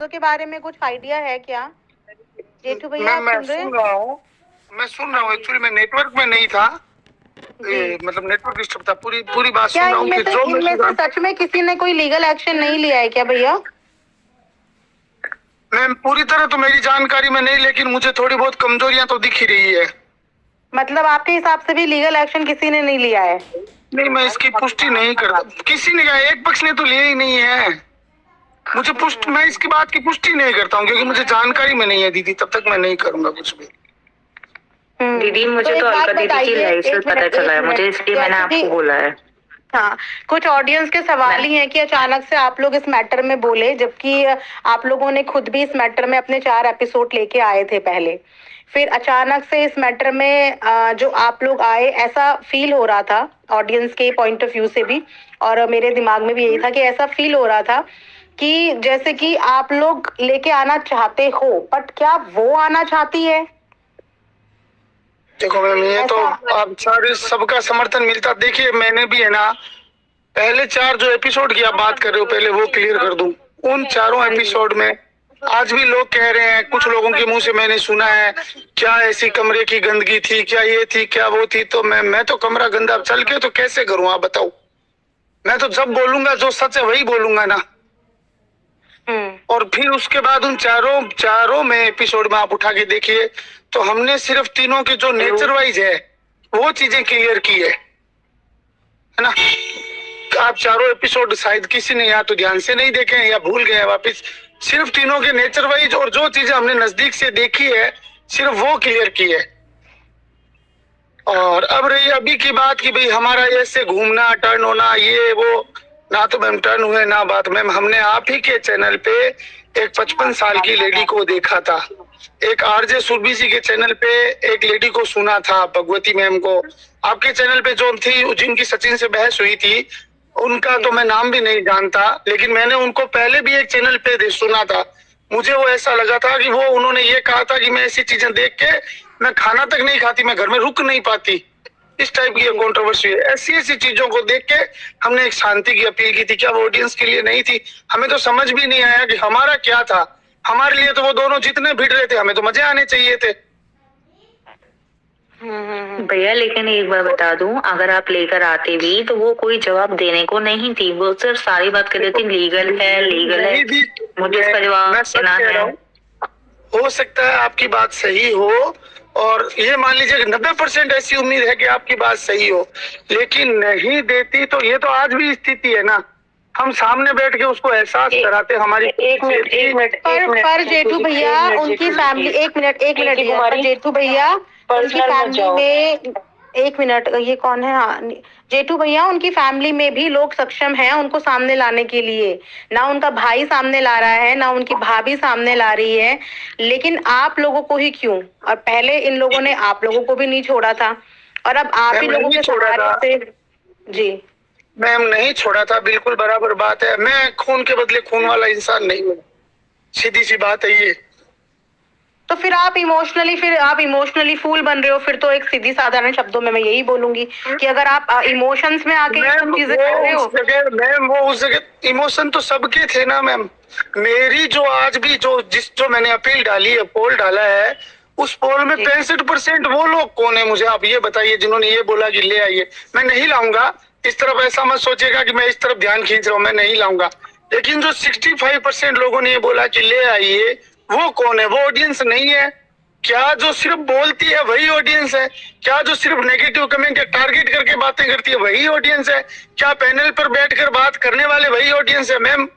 के बारे में कुछ आइडिया है क्या जेठू भैया? आप मैं सुन रहा हूँ एक्चुअली मैं नेटवर्क में नहीं था, मतलब नेटवर्क डिस्टर्ब था। पूरी बात सुन रहा हूँ। इनमें से सच में किसी ने कोई लीगल एक्शन नहीं लिया है क्या भैया? मैम पूरी तरह तो मेरी जानकारी में नहीं, लेकिन मुझे थोड़ी बहुत कमजोरियां तो दिख ही रही है। मतलब आपके हिसाब से भी लीगल एक्शन किसी ने नहीं लिया है? नहीं, मैं इसकी पुष्टि नहीं करता। किसी ने कहा, एक पक्ष ने तो लिया ही नहीं है। मैं इसकी बात की पुष्टि नहीं करता हूँ क्योंकि मुझे जानकारी में नहीं है दीदी। तब तक मैं नहीं करूंगा कुछ भी। दीदी मुझे तो अलका दीदी की लाइफ से पता चला है मुझे, इसलिए मैंने आपको बोला है। हाँ, कुछ ऑडियंस के सवाल ही हैं कि अचानक से आप लोग इस मैटर में बोले, जबकि आप लोगों ने खुद भी इस मैटर में अपने 4 एपिसोड लेके आए थे पहले। फिर अचानक से इस मैटर में जो आप लोग आए, ऐसा फील हो रहा था ऑडियंस के पॉइंट ऑफ व्यू से भी, और मेरे दिमाग में भी यही था कि ऐसा फील हो रहा था कि जैसे कि आप लोग लेके आना चाहते हो, बट क्या वो आना चाहती है? देखो मैम, ये तो आप सारे सबका समर्थन मिलता। देखिए मैंने भी है ना, पहले 4 जो एपिसोड की आप बात कर रहे हो, पहले वो क्लियर कर दूं। उन 4 एपिसोड में आज भी लोग कह रहे हैं, कुछ लोगों के मुंह से मैंने सुना है, क्या ऐसी कमरे की गंदगी थी, क्या ये थी, क्या वो थी। तो मैं तो कमरा गंदा चल के तो कैसे करूं आप बताओ? मैं तो जब बोलूंगा जो सच है वही बोलूंगा ना। और फिर उसके बाद उन चारों में एपिसोड में आप उठा के देखिए तो हमने सिर्फ तीनों के जो नेचर वाइज है वो चीजें क्लियर की है ना। आप चारों एपिसोड शायद किसी ने या तो ध्यान से नहीं देखे हैं या भूल गए हैं वापिस। सिर्फ तीनों के नेचर वाइज और जो चीजें हमने नजदीक से देखी है सिर्फ वो क्लियर की है। और अब रही अभी की बात कि भाई हमारा ऐसे घूमना टर्न होना ये वो, ना तो मैम टर्न हुए ना बात। मैम हमने आप ही के चैनल पे एक 55 साल की लेडी को देखा था, एक आरजे सुरभि जी के चैनल पे एक लेडी को सुना था, भगवती मैम को। आपके चैनल पे जो थी जिनकी सचिन से बहस हुई थी, उनका तो मैं नाम भी नहीं जानता, लेकिन मैंने उनको पहले भी एक चैनल पे सुना था। मुझे वो ऐसा लगा था कि वो उन्होंने ये कहा था कि मैं ऐसी चीजें देख के मैं खाना तक नहीं खाती, मैं घर में रुक नहीं पाती। इस टाइप की कंट्रोवर्सी है। ऐसी चीजों को देख के हमने एक शांति की अपील की थी। क्या वो ऑडियंस के लिए नहीं थी? हमें तो समझ भी नहीं आया कि हमारा क्या था। हमारे लिए तो वो दोनों जितने भिड़ रहे थे हमें तो मजे आने चाहिए थे। भैया लेकिन एक बार बता दूं, अगर आप लेकर आते भी तो वो कोई जवाब देने को नहीं थी। वो सिर्फ सारी बात कर रही थी लीगल है मुझे इसका जवाब देना है। हो सकता है आपकी बात सही हो, और ये मान लीजिए 90% ऐसी उम्मीद है कि आपकी बात सही हो, लेकिन नहीं देती तो ये तो आज भी स्थिति है ना। हम सामने बैठ के उसको एहसास कराते हमारी। एक मिनट पर जेठू भैया उनकी फैमिली, एक मिनट जेठू भैया उनकी फैमिली में, एक मिनट, ये कौन है? हाँ, जेठू भैया उनकी फैमिली में भी लोग सक्षम हैं उनको सामने लाने के लिए। ना उनका भाई सामने ला रहा है, ना उनकी भाभी सामने ला रही है, लेकिन आप लोगों को ही क्यों? और पहले इन लोगों ने आप लोगों को भी नहीं छोड़ा था, और अब आप ही लोगों के सहारे से। जी मैम नहीं छोड़ा था, बिल्कुल बराबर बात है। मैं खून के बदले खून वाला इंसान नहीं हूँ, सीधी सी बात है ये। तो फिर आप इमोशनली फूल बन रहे हो। फिर तो एक सीधी साधारण शब्दों में मैं यही बोलूंगी कि अगर आप इमोशंस में आके चीजें कर रहे हो। मैम वो उस जगह इमोशन तो सबके थे ना मैम। मेरी जो आज भी जो मैंने अपील डाली है, पोल डाला है, उस पोल में 65% वो लोग कौन है मुझे आप ये बताइए जिन्होंने ये बोला कि ले आइए। मैं नहीं लाऊंगा इस तरफ, ऐसा मत सोचिएगा कि मैं इस तरफ ध्यान खींच रहा हूँ, मैं नहीं लाऊंगा। लेकिन जो 65% लोगों ने ये बोला कि ले आइए, वो कौन है? वो ऑडियंस नहीं है क्या? जो सिर्फ बोलती है वही ऑडियंस है क्या? जो सिर्फ नेगेटिव कमेंट टारगेट करके बातें करती है वही ऑडियंस है क्या? पैनल पर बैठकर बात करने वाले वही ऑडियंस है? मैम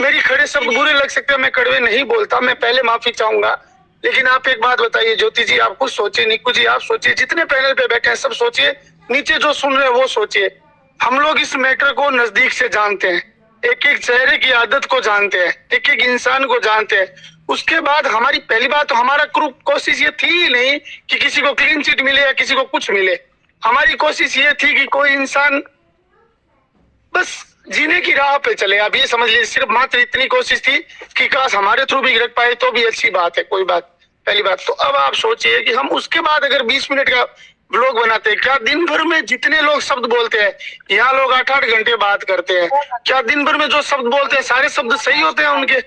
मेरी खड़े शब्द बुरे लग सकते हैं, मैं कड़वे नहीं बोलता, मैं पहले माफी चाहूंगा। लेकिन आप एक बात बताइए ज्योति जी, आप कुछ सोचिए, निक्कू जी आप सोचिए, जितने पैनल पे बैठे हैं सब सोचिए, नीचे जो सुन रहे हैं वो सोचिए। हम लोग इस मैटर को नजदीक से जानते हैं, एक एक चेहरे की आदत को जानते हैं, एक एक इंसान को जानते हैं। उसके बाद हमारी पहली बात तो हमारा कोशिश ये थी ही नहीं कि किसी को क्लीन चिट मिले या किसी को कुछ मिले। हमारी कोशिश ये थी कि कोई इंसान बस जीने की राह पे चले। आप ये समझ लीजिए सिर्फ मात्र इतनी कोशिश थी कि काश हमारे थ्रू भी गिरक पाए तो भी अच्छी बात है, कोई बात। पहली बात तो अब आप सोचिए कि हम उसके बाद अगर 20 मिनट का व्लॉग बनाते हैं, क्या दिन भर में जितने लोग शब्द बोलते हैं, यहाँ लोग 8-8 घंटे बात करते हैं, क्या दिन भर में जो शब्द बोलते हैं सारे शब्द सही होते हैं उनके?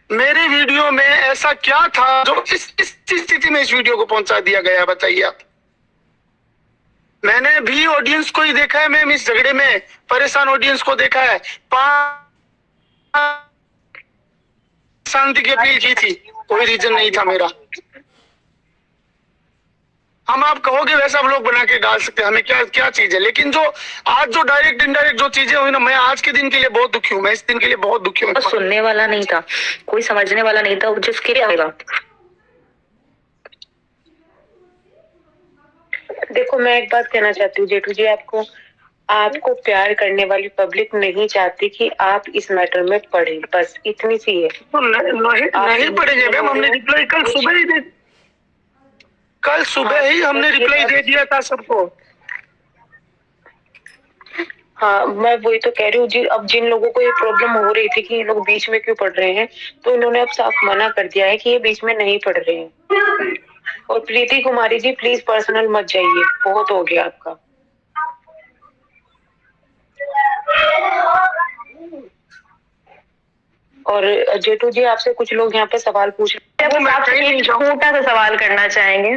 मेरे वीडियो में ऐसा क्या था जो इस स्थिति में इस वीडियो को पहुंचा दिया गया, बताइए आप। मैंने भी ऑडियंस को ही देखा है मैम, इस झगड़े में परेशान ऑडियंस को देखा है। शांति की अपील की थी, कोई रीजन नहीं था मेरा। हम आप कहोगे वैसा हम लोग बना के डाल सकते हैं, हमें क्या क्या चीज है। लेकिन जो आज जो डायरेक्ट इनडायरेक्ट जो चीजें हुई ना, मैं आज के दिन के लिए बहुत दुखी हूँ, मैं इस दिन के लिए बहुत दुखी हूँ। सुनने वाला नहीं था, कोई समझने वाला नहीं था, जिसके लिए आएगा। देखो मैं एक बात कहना चाहती हूँ जेठू जी, आपको प्यार करने वाली पब्लिक नहीं चाहती कि आप इस मैटर में पढ़े, बस इतनी सी है। तो नहीं पढ़ेंगे मैम, हमने रिप्लाई कल सुबह ही हमने रिप्लाई दे दिया था सबको। हाँ मैं वही तो कह रही हूँ जी। अब जिन लोगों को ये प्रॉब्लम हो रही थी कि ये लोग बीच में क्यों पढ़ रहे हैं, तो इन्होंने अब साफ मना कर दिया है कि ये बीच में नहीं पढ़ रहे हैं। और प्रीति कुमारी जी प्लीज पर्सनल मत जाइए, बहुत हो गया आपका। और जेठू जी आपसे कुछ लोग यहाँ पे सवाल पूछ रहे हैं, एक छोटा सा सवाल करना चाहेंगे।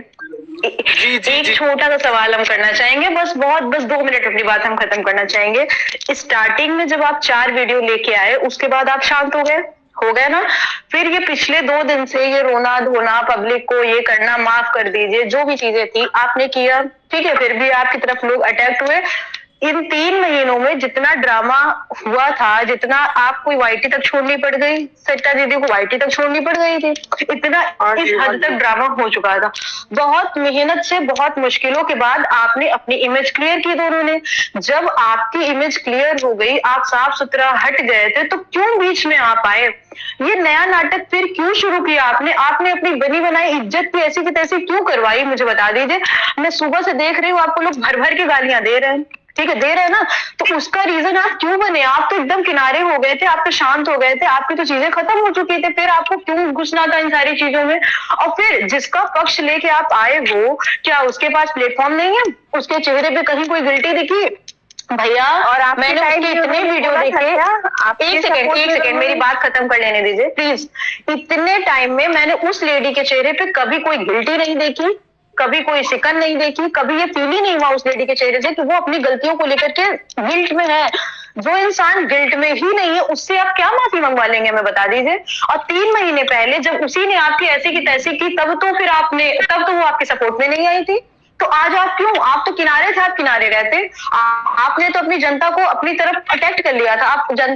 एक छोटा सा सवाल हम करना चाहेंगे, बस 2 मिनट अपनी बात हम खत्म करना चाहेंगे। स्टार्टिंग में जब आप 4 वीडियो लेके आए, उसके बाद आप शांत हो गए ना। फिर ये पिछले 2 दिन से ये रोना धोना, पब्लिक को ये करना, माफ कर दीजिए, जो भी चीजें थी आपने किया, ठीक है। फिर भी आपकी तरफ लोग अटैक हुए। इन 3 महीनों में जितना ड्रामा हुआ था, जितना आपको वाईटी तक छोड़नी पड़ गई, सट्टा दीदी को वाईटी तक छोड़नी पड़ गई थी, इतना इस हद तक ड्रामा हो चुका था। बहुत मेहनत से, बहुत मुश्किलों के बाद आपने अपनी इमेज क्लियर की दोनों ने। जब आपकी इमेज क्लियर हो गई, आप साफ सुथरा हट गए थे, तो क्यों बीच में आप आए? ये नया नाटक फिर क्यों शुरू किया आपने अपनी बनी बनाई इज्जत की ऐसी की तैसी क्यों करवाई, मुझे बता दीजिए। मैं सुबह से देख रही हूँ आपको लोग भर भर के गालियां दे रहे हैं, ठीक है, दे रहे हैं ना, तो उसका रीजन आप क्यों बने? आप तो एकदम किनारे हो गए थे, आप तो शांत हो गए थे, आपकी तो चीजें खत्म हो चुकी थी, फिर आपको क्यों घुसना था इन सारी चीजों में? और फिर जिसका पक्ष लेके आप आए हो, क्या उसके पास प्लेटफॉर्म नहीं है? उसके चेहरे पे कहीं कोई गिल्टी दिखी भैया? और मैंने उसके इतने वीडियो देखे, एक सेकेंड मेरी बात खत्म कर लेने दीजिए प्लीज। इतने टाइम में मैंने उस लेडी के चेहरे पे कभी कोई गिल्टी नहीं देखी, कभी कोई शिकन नहीं देखी, कभी ये फील ही नहीं हुआ उस लेडी के चेहरे से कि वो अपनी गलतियों को लेकर के गिल्ट में है। जो इंसान गिल्ट में ही नहीं है, उससे आप क्या माफी मंगवा लेंगे, हमें बता दीजिए। और 3 महीने पहले जब उसी ने आपकी ऐसी की तैसी की, तब तो वो आपके सपोर्ट में नहीं आई थी। तो आज आप क्यों? आप तो किनारे थे, आप किनारे रहते। आपने तो अपनी जनता को अपनी तरफ अटैक्ट कर लिया था।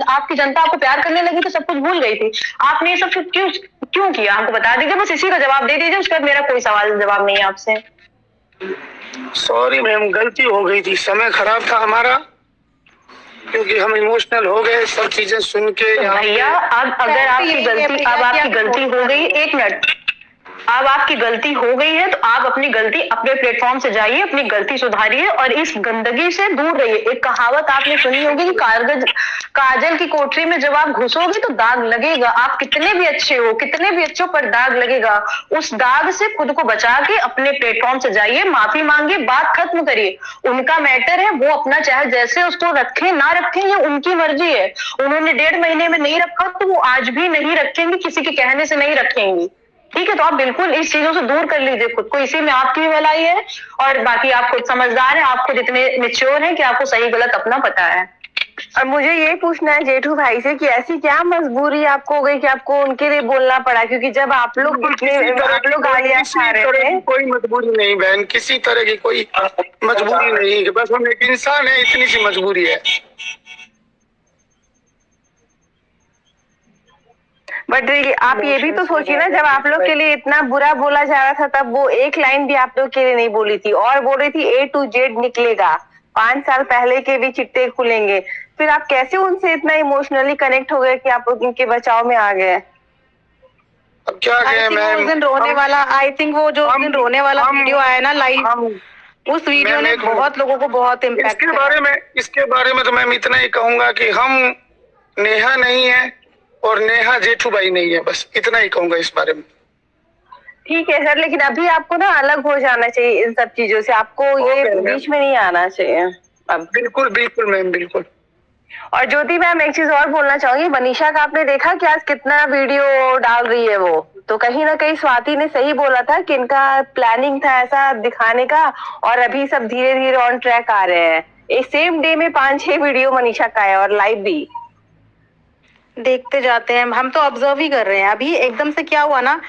आपकी जनता आपको प्यार करने लगी तो सब कुछ भूल गई थी। आपने ये सब क्यों किया, हमको बता दीजिए, बस इसी का जवाब दे दीजिए। उसके बाद मेरा कोई सवाल जवाब नहीं है आपसे। सॉरी मैम, गलती हो गई थी, समय खराब था हमारा, क्योंकि हम इमोशनल हो गए सब चीजें सुन के। भैया अब अगर आपकी गलती हो गई, 1 मिनट, अब आपकी गलती हो गई है तो आप अपनी गलती अपने प्लेटफॉर्म से जाइए, अपनी गलती सुधारिए और इस गंदगी से दूर रहिए। एक कहावत आपने सुनी होगी कि काजल की कोठरी में जब आप घुसोगे तो दाग लगेगा। आप कितने भी अच्छे हो, कितने भी अच्छे हो, पर दाग लगेगा। उस दाग से खुद को बचा के अपने प्लेटफॉर्म से जाइए, माफी मांगिए, बात खत्म करिए। उनका मैटर है, वो अपना चाहे जैसे उसको रखें ना रखें, ये उनकी मर्जी है। उन्होंने 1.5 महीने में नहीं रखा तो वो आज भी नहीं रखेंगे, किसी के कहने से नहीं रखेंगी, ठीक है। तो आप बिल्कुल इस चीजों से दूर कर लीजिए खुद को, इसी में आपकी भी भलाई है। और बाकी आप खुद समझदार हैं, आप खुद इतने मैच्योर हैं कि आपको सही गलत अपना पता है। और मुझे ये पूछना है जेठू भाई से कि ऐसी क्या मजबूरी आपको हो गई कि आपको उनके लिए बोलना पड़ा? क्योंकि जब आप लोग गालियां खा रहे थे। कोई मजबूरी नहीं बहन, किसी तरह की कोई मजबूरी नहीं, बस हम एक इंसान है, इतनी सी मजबूरी है। बट आप ये भी तो सोचिए ना, जब आप लोग के लिए इतना बुरा बोला जा रहा था, तब वो एक लाइन भी आप लोग के लिए नहीं बोली थी और बोल रही थी A to Z निकलेगा, 5 साल पहले के भी चिट्टे खुलेंगे। फिर आप कैसे उनसे इतना इमोशनली कनेक्ट हो गए कि आप उनके बचाव में आ गए? अब क्या कहें मैम, उस दिन रोने वाला, आई थिंक वो जो दिन रोने वाला वीडियो आया ना लाइव, उस वीडियो ने बहुत लोगों को बहुत इम्पैक्ट। इसके बारे में तो मैम इतना ही कहूंगा कि हम नेहा नहीं है और नेहा जेठू भाई नहीं है, बस इतना ही कहूंगा इस बारे में। ठीक है सर, लेकिन अभी आपको ना अलग हो जाना चाहिए इन सब चीजों से, आपको ये बीच में नहीं आना चाहिए अब। बिल्कुल बिल्कुल मैम, बिल्कुल। और ज्योति मैम एक चीज और बोलना चाहूंगी, मनीषा का आपने देखा कि आज कितना वीडियो डाल रही है वो, तो कहीं ना कहीं स्वाति ने सही बोला था कि इनका प्लानिंग था ऐसा दिखाने का, और अभी सब धीरे धीरे ऑन ट्रैक आ रहे हैं। एक सेम डे में 5-6 वीडियो मनीषा का है और लाइव भी देखते जाते हैं हम तो ऑब्जर्व ही कर रहे हैं। अभी एकदम से क्या हुआ ना,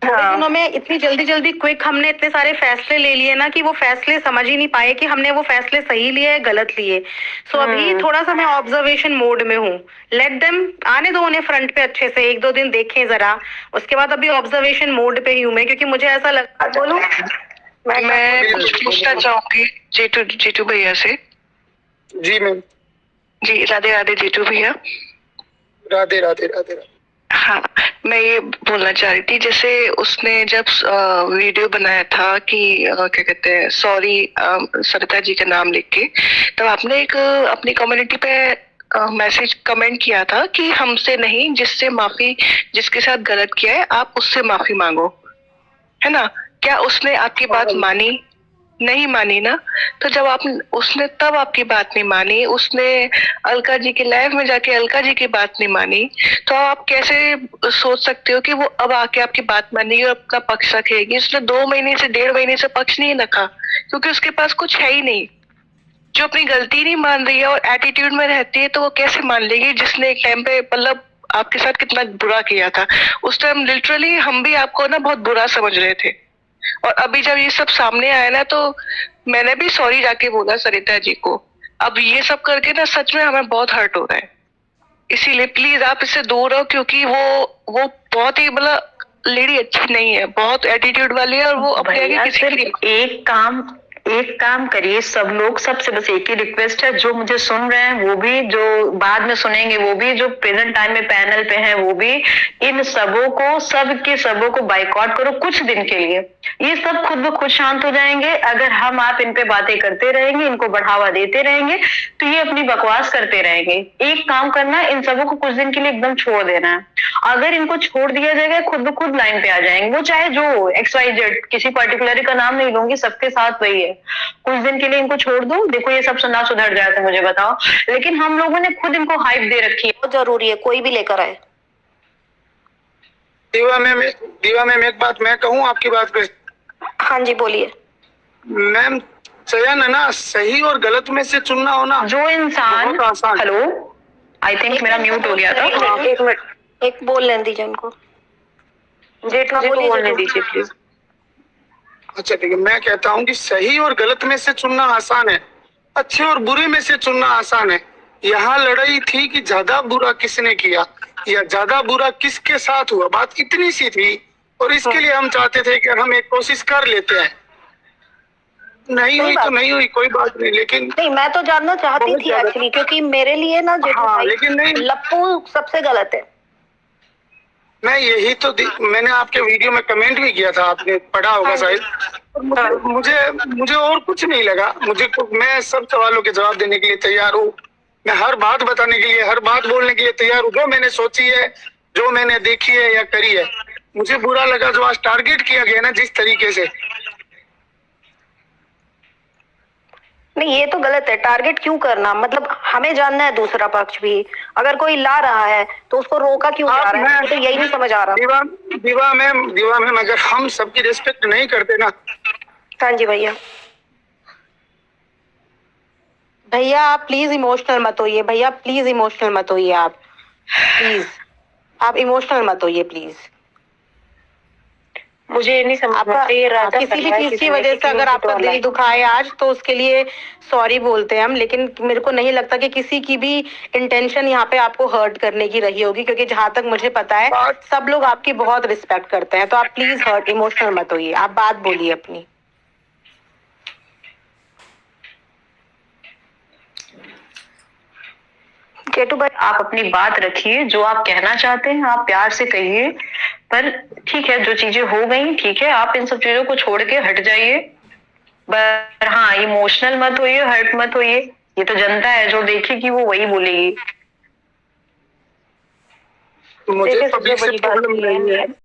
थोड़े दिनों में इतनी जल्दी जल्दी क्विक हमने इतने सारे फैसले ले लिए ना कि वो फैसले समझ ही नहीं पाए कि हमने वो फैसले सही लिए है गलत लिए। सो अभी थोड़ा सा मैं ऑब्जर्वेशन मोड में हूँ। लेट देम आने दो उन्हें फ्रंट पे अच्छे से, 1-2 दिन देखें जरा, उसके बाद अभी ऑब्जर्वेशन मोड पे ही हूँ मैं, क्योंकि मुझे ऐसा लगता है। बोलो, मैं कुछ पूछना चाहूंगी जीतू भैया से। जी मैम। जी राधे राधे जीतू भैया। राधे राधे राधे राधे। हाँ, मैं ये बोलना चाह रही थी, जैसे उसने जब वीडियो बनाया था कि क्या कहते हैं सॉरी सरिता जी का नाम लिख के, तो आपने एक अपनी कम्युनिटी पे मैसेज कमेंट किया था कि हमसे नहीं, जिससे माफी, जिसके साथ गलत किया है आप उससे माफी मांगो, है ना। क्या उसने आपकी बात मानी? नहीं मानी ना। तो जब उसने तब आपकी बात नहीं मानी, उसने अलका जी के लाइव में जाके अलका जी की बात नहीं मानी, तो आप कैसे सोच सकते हो कि वो अब आके आपकी बात मानेगी और अपना पक्ष रखेगी? उसने 2 महीने से 1.5 महीने से पक्ष नहीं रखा, क्योंकि उसके पास कुछ है ही नहीं। जो अपनी गलती नहीं मान रही है और एटीट्यूड में रहती है, तो वो कैसे मान लेगी जिसने एक टाइम पे मतलब आपके साथ कितना बुरा किया था। उस टाइम लिटरली हम भी आपको ना बहुत बुरा समझ रहे थे, और अभी जब ये सब सामने आया ना, तो मैंने भी सॉरी जाके बोला सरिता जी को। अब ये सब करके ना सच में हमें बहुत हर्ट हो रहा है, इसीलिए प्लीज आप इससे दूर रहो, क्योंकि वो बहुत ही मतलब लेडी अच्छी नहीं है, बहुत एटीट्यूड वाली है, और वो अपने आगे किसी एक काम करिए सब लोग, सबसे बस एक ही रिक्वेस्ट है, जो मुझे सुन रहे हैं वो भी, जो बाद में सुनेंगे वो भी, जो प्रेजेंट टाइम में पैनल पे हैं वो भी, इन सबों को बाइकआउट करो कुछ दिन के लिए। ये सब खुद ब खुद शांत हो जाएंगे। अगर हम आप इन पे बातें करते रहेंगे, इनको बढ़ावा देते रहेंगे, तो ये अपनी बकवास करते रहेंगे। एक काम करना, इन सबों को कुछ दिन के लिए एकदम छोड़ देना है। अगर इनको छोड़ दिया जाएगा, खुद ब खुद लाइन पे आ जाएंगे, वो चाहे जो XYZ, किसी पर्टिकुलर का नाम नहीं लूंगी, सबके साथ वही है। कुछ दिन के लिए इनको छोड़ दो, देखो ये सब सुना सुधर जाए तो मुझे बताओ। लेकिन हम लोगों ने खुद इनको हाइप दे रखी है, बहुत जरूरी है कोई भी लेकर आए। दीवा मैम एक बात मैं कहूँ आपकी बात पे। हाँ जी बोलिए मैम। चयन है ना, सही और गलत में से चुनना होना जो इंसान, हेलो आई थिंक मेरा म्यूट हो गया था। एक मिनट, एक बोल लेने दीजिए उनको। जेठू जी को बोलने दीजिए प्लीज। अच्छा ठीक है, मैं कहता हूँ कि सही और गलत में से चुनना आसान है, अच्छे और बुरे में से चुनना आसान है। यहाँ लड़ाई थी कि ज्यादा बुरा किसने किया या ज्यादा बुरा किसके साथ हुआ, बात इतनी सी थी। और इसके लिए हम चाहते थे कि हम एक कोशिश कर लेते हैं। नहीं हुई तो नहीं हुई, कोई बात नहीं, लेकिन नहीं, मैं तो जानना चाहती थी एक्चुअली, क्योंकि मेरे लिए ना जेठू भाई, लेकिन नहीं, लप्पू सबसे गलत है। मैं यही तो मैंने आपके वीडियो में कमेंट भी किया था, आपने पढ़ा होगा शायद। मुझे और कुछ नहीं लगा। मैं सब सवालों के जवाब देने के लिए तैयार हूँ। मैं हर बात बताने के लिए, हर बात बोलने के लिए तैयार हूँ, जो मैंने सोची है, जो मैंने देखी है या करी है। मुझे बुरा लगा जो आज टारगेट किया गया ना जिस तरीके से। नहीं, ये तो गलत है। टारगेट क्यों करना, मतलब हमें जानना है दूसरा पक्ष भी। अगर कोई ला रहा है तो उसको रोका क्यों जा रहा है, तो यही नहीं समझ आ रहा। दीवा मैम अगर हम सबकी रिस्पेक्ट नहीं करते ना। हाँ जी भैया। भैया आप प्लीज इमोशनल मत होइए, भैया प्लीज इमोशनल मत होइए, आप प्लीज, आप इमोशनल मत होइए प्लीज। मुझे नहीं समझ आता किसी भी चीज की वजह से अगर आपका दिल दुखाए आज, तो उसके लिए सॉरी बोलते हैं हम। लेकिन मेरे को नहीं लगता कि किसी की भी इंटेंशन यहाँ पे आपको हर्ट करने की रही होगी, क्योंकि जहां तक मुझे पता है सब लोग आपकी बहुत रिस्पेक्ट करते हैं। तो आप प्लीज हर्ट इमोशनल मत होइए, आप बात बोलिए अपनी। जेठू भाई आप अपनी बात रखिए, जो आप कहना चाहते हैं आप प्यार से कहिए। पर ठीक है, जो चीजें हो गई ठीक है, आप इन सब चीजों को छोड़ के हट जाइए। पर हाँ, इमोशनल मत होइए, हर्ट मत होइए। ये तो जनता है, जो देखेगी वो वही बोलेगी। मुझे पब्लिक से प्रॉब्लम नहीं है।